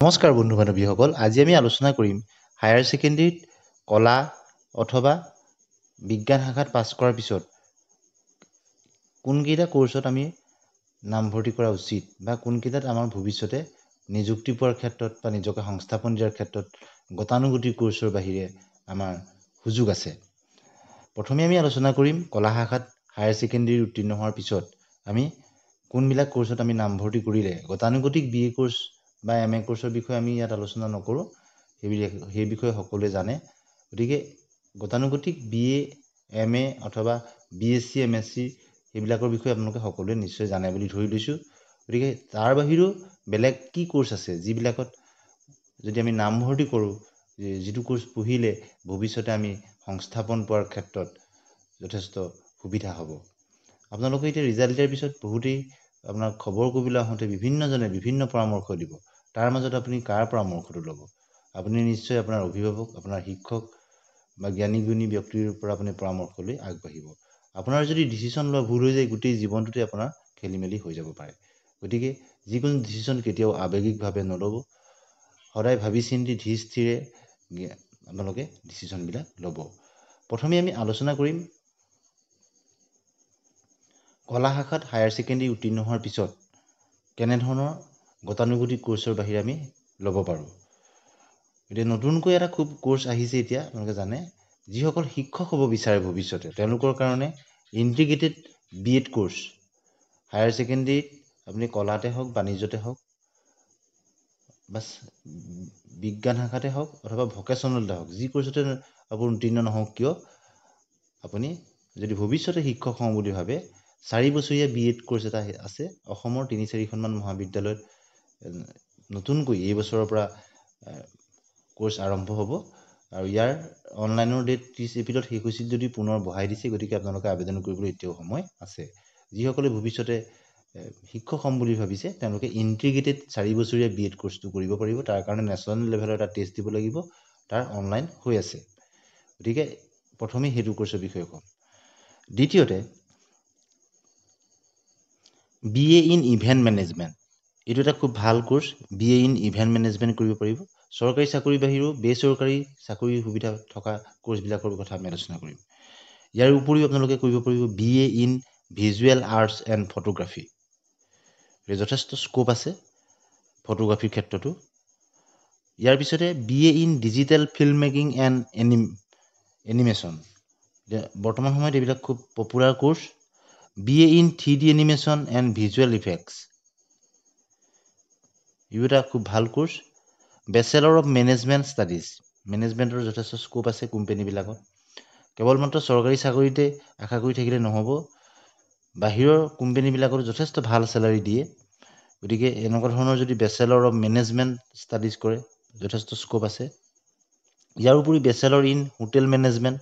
নমস্কাৰ বন্ধু বান্ধৱীসকল, আজি আমি আলোচনা কৰিম হায়াৰ ছেকেণ্ডেৰীত কলা অথবা বিজ্ঞান শাখাত পাছ কৰাৰ পিছত কোনকেইটা কোৰ্চত আমি নামভৰ্তি কৰা উচিত বা কোনকেইটাত আমাৰ ভৱিষ্যতে নিযুক্তি পোৱাৰ ক্ষেত্ৰত বা নিজকে সংস্থাপন দিয়াৰ ক্ষেত্ৰত গতানুগতিক কোৰ্চৰ বাহিৰে আমাৰ সুযোগ আছে। প্ৰথমে আমি আলোচনা কৰিম কলা শাখাত হায়াৰ ছেকেণ্ডেৰী উত্তীৰ্ণ হোৱাৰ পিছত আমি কোনবিলাক কোৰ্চত আমি নামভৰ্তি কৰিলে গতানুগতিক BA কোৰ্চ বা MA কোৰ্চৰ বিষয়ে আমি ইয়াত আলোচনা নকৰোঁ, সেই বিষয়ে সকলোৱে জানে। গতিকে গতানুগতিক BA, MA অথবা BSc, MSc সেইবিলাকৰ বিষয়ে আপোনালোকে সকলোৱে নিশ্চয় জানে বুলি ধৰি লৈছোঁ। গতিকে তাৰ বাহিৰেও বেলেগ কি কোৰ্চ আছে যিবিলাকত যদি আমি নামভৰ্তি কৰোঁ, যিটো কোৰ্চ পঢ়িলে ভৱিষ্যতে আমি সংস্থাপন পোৱাৰ ক্ষেত্ৰত যথেষ্ট সুবিধা হ'ব। আপোনালোকে এতিয়া ৰিজাল্ট দিয়াৰ পিছত বহুতেই আপোনাক খবৰ কৰিবলৈ আহোঁতে বিভিন্নজনে বিভিন্ন পৰামৰ্শ দিব। তাৰ মাজত আপুনি কাৰ পৰামৰ্শটো ল'ব? আপুনি নিশ্চয় আপোনাৰ অভিভাৱক, আপোনাৰ শিক্ষক বা জ্ঞানী গুণী ব্যক্তিৰ পৰা আপুনি পৰামৰ্শ লৈ আগবাঢ়িব। আপোনাৰ যদি ডিচিশ্যন লোৱা ভুল হৈ যায়, গোটেই জীৱনটোতে আপোনাৰ খেলি মেলি হৈ যাব পাৰে। গতিকে যিকোনো ডিচিশ্যন কেতিয়াও আৱেগিকভাৱে নল'ব। সদায় ভাবি চিন্তি ধীৰ স্থিৰে আপোনালোকে ডিচিশ্যনবিলাক ল'ব। প্ৰথমে আমি আলোচনা কৰিম কলা শাখাত হায়াৰ ছেকেণ্ডেৰী উত্তীৰ্ণ হোৱাৰ পিছত কেনেধৰণৰ গতানুগতিক কোৰ্চৰ বাহিৰে আমি ল'ব পাৰোঁ। এতিয়া নতুনকৈ এটা খুব কোৰ্চ আহিছে এতিয়া আপোনালোকে জানে, যিসকল শিক্ষক হ'ব বিচাৰে ভৱিষ্যতে তেওঁলোকৰ কাৰণে ইণ্টিগ্ৰেটেড BEd কোৰ্চ। হায়াৰ ছেকেণ্ডেৰীত আপুনি কলাতে হওক, বাণিজ্যতে হওক বা বিজ্ঞান শাখাতে হওক অথবা ভকেশ্যনেলতে হওক, যি কোৰ্চতে আপুনি উত্তীৰ্ণ নহওক কিয়, আপুনি যদি ভৱিষ্যতে শিক্ষক হওঁ বুলি ভাবে 4 বছৰীয়া BEd কোৰ্চ এটা আছে। অসমৰ 3-4খনমান মহাবিদ্যালয়ত নতুনকৈ এই বছৰৰ পৰা কোৰ্চ আৰম্ভ হ'ব আৰু ইয়াৰ অনলাইনৰ ডেট 30 এপ্ৰিলত শেষ হৈছিল যদি পুনৰ বঢ়াই দিছে। গতিকে আপোনালোকে আবেদন কৰিবলৈ এতিয়াও সময় আছে। যিসকলে ভৱিষ্যতে শিক্ষক হ'ম বুলি ভাবিছে তেওঁলোকে ইণ্টিগ্ৰেটেড 4 বছৰীয়া BEd কোৰ্চটো কৰিব পাৰিব। তাৰ কাৰণে নেশ্যনেল লেভেলৰ এটা টেষ্ট দিব লাগিব, তাৰ অনলাইন হৈ আছে। গতিকে প্ৰথমে সেইটো কোৰ্চৰ বিষয়ে ক'ম। দ্বিতীয়তে BA ইন ইভেণ্ট মেনেজমেণ্ট, এইটো এটা খুব ভাল course. BA in event management কৰিব পাৰিব। চৰকাৰী চাকৰিৰ বাহিৰেও বেচৰকাৰী চাকৰিৰ সুবিধা থকা কোৰ্চবিলাকৰ কথা আমি আলোচনা কৰিম। ইয়াৰ উপৰিও আপোনালোকে কৰিব পাৰিব BA in visual arts and photography. যথেষ্ট স্ক'প আছে ফটোগ্ৰাফীৰ ক্ষেত্ৰতো। ইয়াৰ পিছতে BA in digital film making and animation. বৰ্তমান সময়ত এইবিলাক খুব popular course. BA in 3D animation and visual effects, ইও এটা খুব ভাল কোৰ্চ। বেচেলৰ অফ মেনেজমেণ্ট ষ্টাডিজ, মেনেজমেণ্টৰ যথেষ্ট স্ক'প আছে কোম্পানীবিলাকত। কেৱল মাত্ৰ চৰকাৰী চাকৰিতে আশা কৰি থাকিলে নহ'ব, বাহিৰৰ কোম্পানীবিলাকত যথেষ্ট ভাল চেলাৰি দিয়ে। গতিকে এনেকুৱা ধৰণৰ যদি বেচেলৰ অফ মেনেজমেণ্ট ষ্টাডিজ কৰে যথেষ্ট স্ক'প আছে। ইয়াৰ উপৰি বেচেলৰ ইন হোটেল মেনেজমেণ্ট,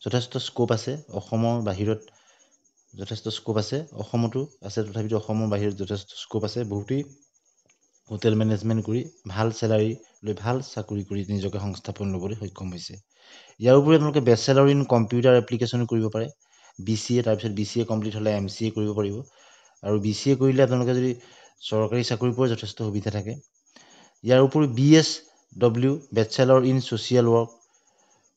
যথেষ্ট স্ক'প আছে। অসমৰ বাহিৰত যথেষ্ট স্ক'প আছে, অসমতো আছে, তথাপিতো অসমৰ বাহিৰত যথেষ্ট স্ক'প আছে। বহুতেই হোটেল মেনেজমেণ্ট কৰি ভাল চেলাৰি লৈ ভাল চাকৰি কৰি নিজকে সংস্থাপন ল'বলৈ সক্ষম হৈছে। ইয়াৰ উপৰি আপোনালোকে বেচেলৰ ইন কম্পিউটাৰ এপ্লিকেশ্যন কৰিব পাৰে। BCA, তাৰপিছত BCA কমপ্লিট হ'লে MCA কৰিব পাৰিব। আৰু BCA কৰিলে আপোনালোকে যদি চৰকাৰী চাকৰি পোৱাৰ যথেষ্ট সুবিধা থাকে। ইয়াৰ উপৰি BSW, bachelor in social work.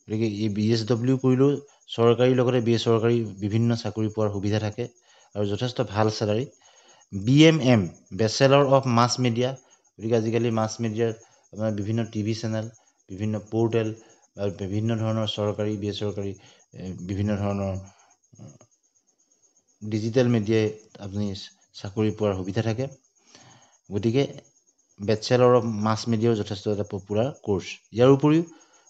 গতিকে এই BSW কৰিলেও চৰকাৰীৰ লগতে বেচৰকাৰী বিভিন্ন চাকৰি পোৱাৰ সুবিধা থাকে আৰু যথেষ্ট ভাল salary. BMM, bachelor of mass media. গতিকে আজিকালি মাছ মিডিয়াৰ আপোনাৰ বিভিন্ন TV চেনেল, বিভিন্ন পৰ্টেল আৰু বিভিন্ন ধৰণৰ চৰকাৰী বেচৰকাৰী বিভিন্ন ধৰণৰ ডিজিটেল মিডিয়াই আপুনি চাকৰি পোৱাৰ সুবিধা থাকে। গতিকে বেচেলৰ অফ মাছ মিডিয়াও যথেষ্ট এটা পপুলাৰ কোৰ্চ। ইয়াৰ উপৰিও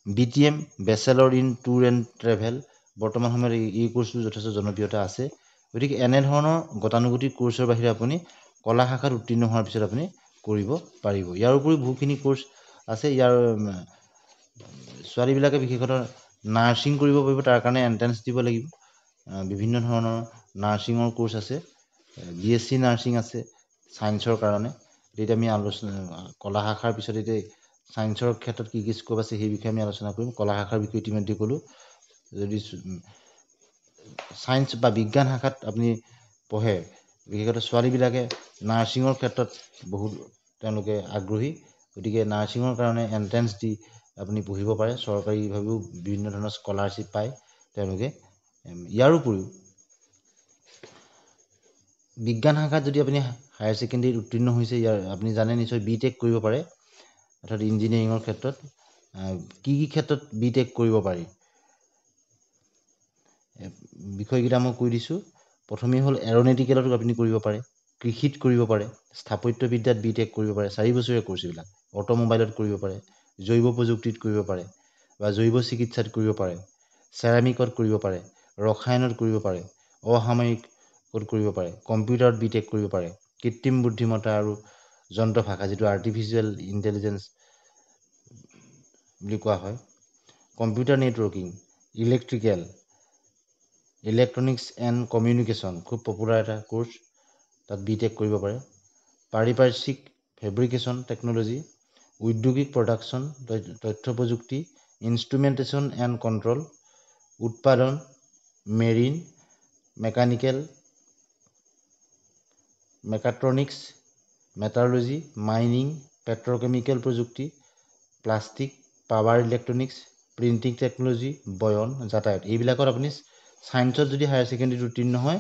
BTM, bachelor in tour and travel, বৰ্তমান সময়ত এই কোৰ্চটো যথেষ্ট জনপ্ৰিয়তা আছে। গতিকে এনেধৰণৰ গতানুগতিক কোৰ্চৰ বাহিৰে আপুনি কলা শাখাত উত্তীৰ্ণ হোৱাৰ পিছত আপুনি কৰিব পাৰিব। ইয়াৰ উপৰিও বহুখিনি কোৰ্চ আছে। ইয়াৰ ছোৱালীবিলাকে বিশেষতঃ নাৰ্ছিং কৰিব পাৰিব, তাৰ কাৰণে এণ্ট্ৰেঞ্চ দিব লাগিব। বিভিন্ন ধৰণৰ নাৰ্ছিঙৰ কোৰ্চ আছে, BSc নাৰ্ছিং আছে ছায়েন্সৰ কাৰণে। এতিয়া আমি কলা শাখাৰ পিছত এতিয়া ছায়েন্সৰ ক্ষেত্ৰত কি কি স্ক'প আছে সেই বিষয়ে আমি আলোচনা কৰিম। কলা শাখাৰ বিষয়ে ইতিমধ্যে ক'লোঁ। যদি ছায়েন্স বা বিজ্ঞান শাখাত আপুনি পঢ়ে, বিশেষতঃ ছোৱালীবিলাকে নাৰ্ছিঙৰ ক্ষেত্ৰত বহুত তেওঁলোকে আগ্ৰহী গতিকে নাৰ্ছিঙৰ কাৰণে এণ্ট্ৰেঞ্চ দি আপুনি পঢ়িব পাৰে চৰকাৰীভাৱেও বিভিন্ন ধৰণৰ স্কলাৰশ্বিপ পায় তেওঁলোকে ইয়াৰ উপৰিও বিজ্ঞান শাখাত যদি আপুনি হায়াৰ ছেকেণ্ডেৰীত উত্তীৰ্ণ হৈছে ইয়াৰ আপুনি জানে নিশ্চয় BTech কৰিব পাৰে অৰ্থাৎ ইঞ্জিনিয়াৰিঙৰ ক্ষেত্ৰত কি ক্ষেত্ৰত BTech কৰিব পাৰি বিষয়কেইটা মই কৈ দিছোঁ প্ৰথমেই হ'ল এৰ'নটিকেলতো আপুনি কৰিব পাৰে কৃষিত কৰিব পাৰে স্থাপত্যবিদ্যাত BTech কৰিব পাৰে 4 বছৰীয়া কোৰ্চ এইবিলাক অটোমোবাইলত কৰিব পাৰে জৈৱ প্ৰযুক্তিত কৰিব পাৰে বা জৈৱ চিকিৎসাত কৰিব পাৰে চেৰামিকত কৰিব পাৰে ৰসায়নত কৰিব পাৰে অসামৰিকত কৰিব পাৰে কম্পিউটাৰত BTech কৰিব পাৰে কৃত্ৰিম বুদ্ধিমত্তা আৰু যন্ত্ৰ ভাষা যিটো আৰ্টিফিচিয়েল ইণ্টেলিজেঞ্চ বুলি কোৱা হয় computer networking electrical electronics and communication খুব পপুলাৰ এটা কোৰ্চ তাত BTech কৰিব পাৰে পাৰিপাৰ্শ্বিক ফেব্ৰিকেশ্যন টেকন'লজি উদ্যোগিক প্ৰডাকশ্যন তথ্য প্ৰযুক্তি ইনষ্ট্ৰুমেণ্টেশ্যন এণ্ড কণ্ট্ৰল উৎপাদন marine mechanical mechatronics metallurgy mining petrochemical প্ৰযুক্তি plastic power electronics printing technology বয়ন যাতায়াত এইবিলাকত আপুনি ছায়েন্সত যদি হায়াৰ ছেকেণ্ডেৰীত উত্তীৰ্ণ হয়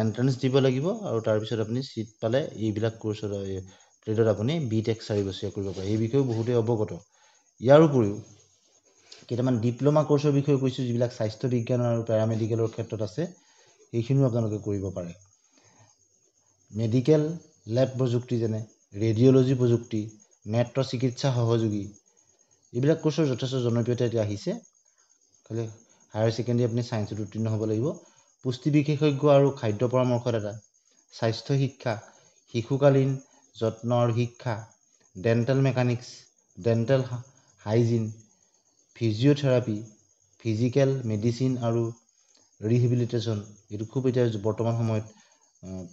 এণ্ট্ৰেঞ্চ দিব লাগিব আৰু তাৰপিছত আপুনি ছিট পালে এইবিলাক কোৰ্চত ট্ৰেডত আপুনি BTech 4 বছৰীয়া কৰিব পাৰে এই বিষয়েও বহুতেই অৱগত ইয়াৰ উপৰিও কেইটামান ডিপ্ল'মা কোৰ্চৰ বিষয়ে কৈছোঁ যিবিলাক স্বাস্থ্য বিজ্ঞান আৰু পেৰামেডিকেলৰ ক্ষেত্ৰত আছে সেইখিনিও আপোনালোকে কৰিব পাৰে মেডিকেল লেব প্ৰযুক্তি যেনে ৰেডিঅ'লজি প্ৰযুক্তি নেত্ৰ চিকিৎসা সহযোগী এইবিলাক কোৰ্চৰ যথেষ্ট জনপ্ৰিয়তা এতিয়া আহিছে খালি হায়াৰ ছেকেণ্ডেৰী আপুনি ছায়েন্সত উত্তীৰ্ণ হ'ব লাগিব পুষ্টি বিশেষজ্ঞ আৰু খাদ্য পৰামৰ্শদাতা স্বাস্থ্য শিক্ষা শিশুকালীন যত্ন আৰু শিক্ষা dental mechanics dental hygiene physiotherapy physical medicine আৰু ৰিহেবিলিটেশ্যন এইটো খুব এতিয়া বৰ্তমান সময়ত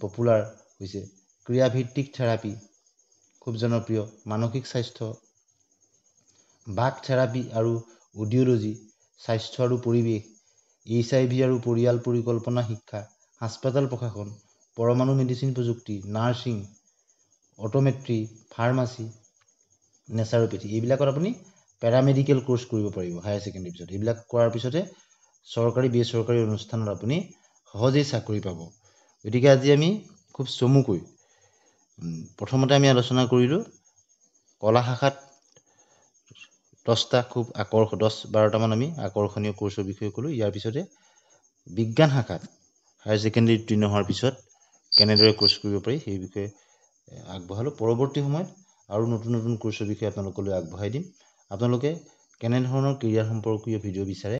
পপুলাৰ হৈছে ক্ৰিয়াভিত্তিক থেৰাপি খুব জনপ্ৰিয় মানসিক স্বাস্থ্য বাক থেৰাপি আৰু অডিঅ'লজি স্বাস্থ্য আৰু পৰিৱেশ HIV আৰু পৰিয়াল পৰিকল্পনা শিক্ষা হাস্পাতাল প্ৰশাসন পৰমাণু মেডিচিন প্ৰযুক্তি নাৰ্ছিং অটোমেট্ৰি ফাৰ্মাচী নেচাৰোপেথি এইবিলাকত আপুনি পেৰামেডিকেল কোৰ্চ কৰিব পাৰিব হায়াৰ ছেকেণ্ডেৰীৰ পিছত এইবিলাক কৰাৰ পিছতে চৰকাৰী বেচৰকাৰী অনুষ্ঠানত আপুনি সহজেই চাকৰি পাব গতিকে আজি আমি খুব চমুকৈ প্ৰথমতে আমি আলোচনা কৰিলোঁ কলা শাখাত 10টা খুব 10-12টামান আমি আকৰ্ষণীয় কোৰ্চৰ বিষয়ে ক'লোঁ ইয়াৰ পিছতে বিজ্ঞান শাখাত হায়াৰ ছেকেণ্ডেৰী উত্তীৰ্ণ হোৱাৰ পিছত কেনেদৰে কোৰ্চ কৰিব পাৰি সেই বিষয়ে আগবঢ়ালোঁ পৰৱৰ্তী সময়ত আৰু নতুন নতুন কোৰ্চৰ বিষয়ে আপোনালোকলৈ আগবঢ়াই দিম আপোনালোকে কেনেধৰণৰ কেৰিয়াৰ সম্পৰ্কীয় ভিডিঅ' বিচাৰে